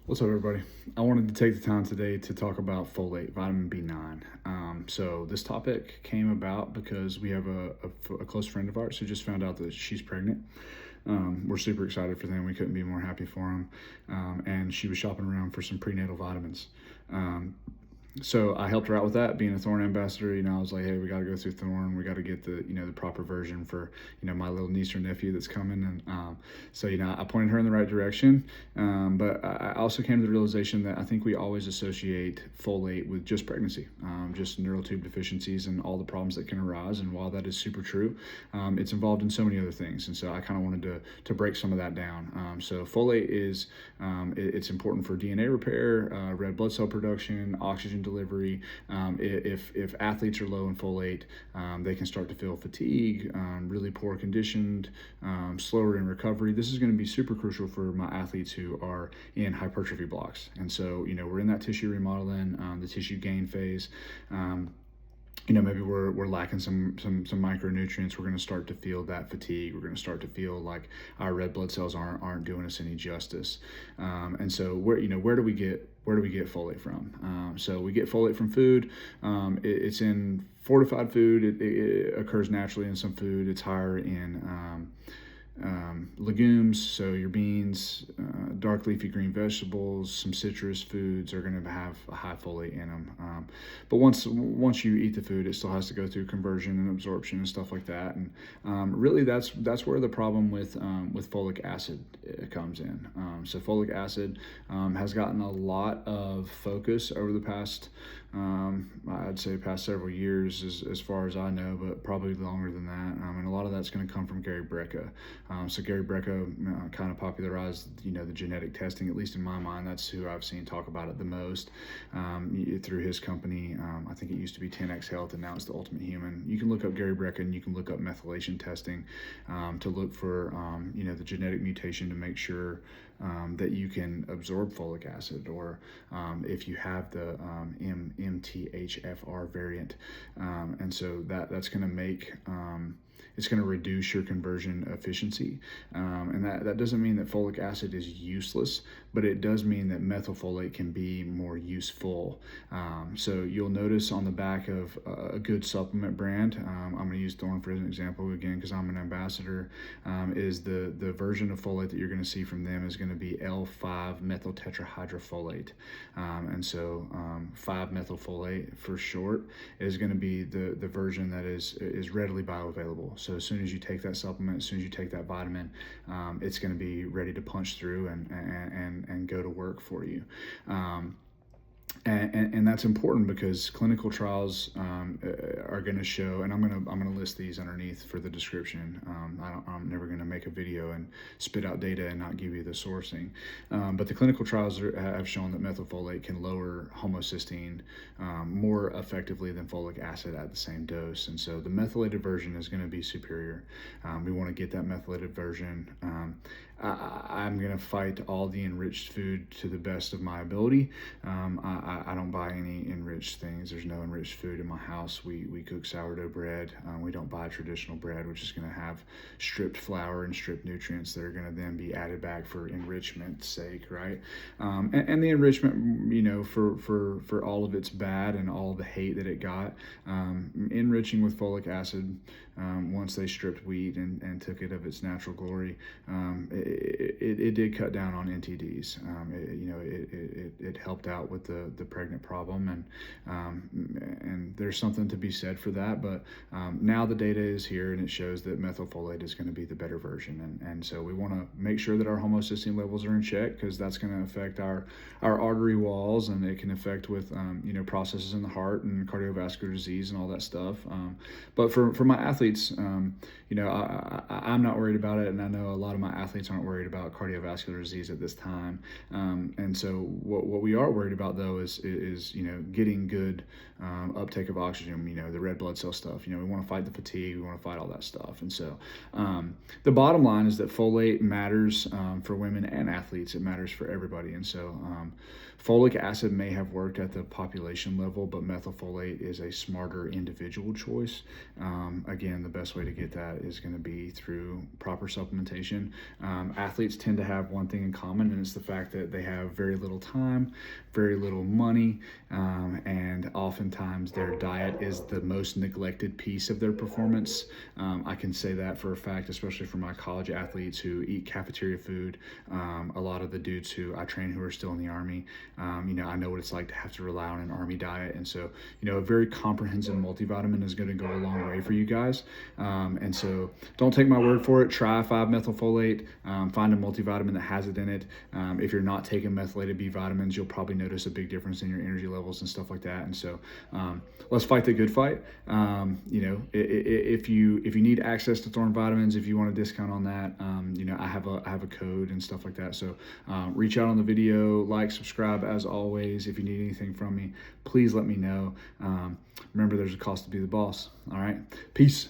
What's up, everybody? I wanted to take the time today to talk about folate, vitamin B9. So this topic came about because we have a close friend of ours who just found out that she's pregnant. We're super excited for them. We couldn't be more happy for them. And she was shopping around for some prenatal vitamins. So I helped her out with that, being a Thorne ambassador. I was like, hey, we got to go through Thorne. We got to get the proper version for, my little niece or nephew that's coming. And so, I pointed her in the right direction. But I also came to the realization that I think we always associate folate with just pregnancy, just neural tube deficiencies and all the problems that can arise. And while that is super true, it's involved in so many other things. And so I kind of wanted to break some of that down. So folate is, it's important for DNA repair, red blood cell production, oxygen delivery. If athletes are low in folate, they can start to feel fatigue, really poor conditioned, slower in recovery. This is going to be super crucial for my athletes who are in hypertrophy blocks. And so, we're in that tissue remodeling, the tissue gain phase. Maybe we're lacking some micronutrients. We're going to start to feel that fatigue. We're going to start to feel like our red blood cells aren't doing us any justice. And so where do we get folate from? So we get folate from food. It's in fortified food. It occurs naturally in some food. It's higher in legumes, so your beans, dark leafy green vegetables, some citrus foods are going to have a high folate in them. But once you eat the food, it still has to go through conversion and absorption and stuff like that. And really, that's where the problem with folic acid comes in. So folic acid has gotten a lot of focus over the past, I'd say, past several years, as far as I know, but probably longer than that. And a lot of that's going to come from Gary Brecka. So Gary Brecka kind of popularized, the genetic testing. At least in my mind, that's who I've seen talk about it the most through his company. I think it used to be 10X Health, and now it's the Ultimate Human. You can look up Gary Brecka, and you can look up methylation testing to look for, the genetic mutation to make sure that you can absorb folic acid, or if you have the MTHFR variant. And so that's going to make it's going to reduce your conversion efficiency. And that doesn't mean that folic acid is useless, but it does mean that methylfolate can be more useful. So you'll notice on the back of a good supplement brand, I'm going to use Thorne for an example again because I'm an ambassador, is the version of folate that you're going to see from them is going to be L5 methyl tetrahydrofolate. And so 5-methylfolate for short is going to be the version that is readily bioavailable. So as soon as you take that supplement, as soon as you take that vitamin, it's going to be ready to punch through and go to work for you. And that's important because clinical trials are going to show, and I'm going to list these underneath for the description. I'm never going to make a video and spit out data and not give you the sourcing. But the clinical trials have shown that methylfolate can lower homocysteine more effectively than folic acid at the same dose. And so the methylated version is going to be superior. We want to get that methylated version. I'm going to fight all the enriched food to the best of my ability. I don't buy any enriched things. There's no enriched food in my house. We cook sourdough bread. We don't buy traditional bread, which is going to have stripped flour and stripped nutrients that are going to then be added back for enrichment's sake, right? And the enrichment, for all of its bad and all the hate that it got, enriching with folic acid, once they stripped wheat and took it of its natural glory, it did cut down on NTDs. It helped out with the pregnant problem, and there's something to be said for that. But now the data is here, and it shows that methylfolate is going to be the better version. And so we want to make sure that our homocysteine levels are in check, because that's going to affect our artery walls, and it can affect with processes in the heart and cardiovascular disease and all that stuff. But for my athletes, I'm not worried about it, and I know a lot of my athletes aren't worried about cardiovascular disease at this time. And so what what we are worried about though is getting good uptake of oxygen. The red blood cell stuff. We want to fight the fatigue. We want to fight all that stuff. And so the bottom line is that folate matters for women and athletes. It matters for everybody. And so folic acid may have worked at the population level, but methylfolate is a smarter individual choice. Again, the best way to get that is going to be through proper supplementation. Athletes tend to have one thing in common, and it's the fact that they have very little time, very little money, and oftentimes their diet is the most neglected piece of their performance. I can say that for a fact, especially for my college athletes who eat cafeteria food. A lot of the dudes who I train who are still in the Army, I know what it's like to have to rely on an Army diet. And so, a very comprehensive multivitamin is going to go a long way for you guys. And so don't take my word for it. Try 5-methylfolate. Find a multivitamin that has it in it. If you're not taking methylated B vitamins, you'll probably notice a big difference in your energy levels and stuff like that. And so let's fight the good fight. If you need access to Thorne vitamins, if you want a discount on that, I have a code and stuff like that. So reach out on the video, like, subscribe. As always, if you need anything from me, please let me know. Remember, there's a cost to be the boss. All right, peace.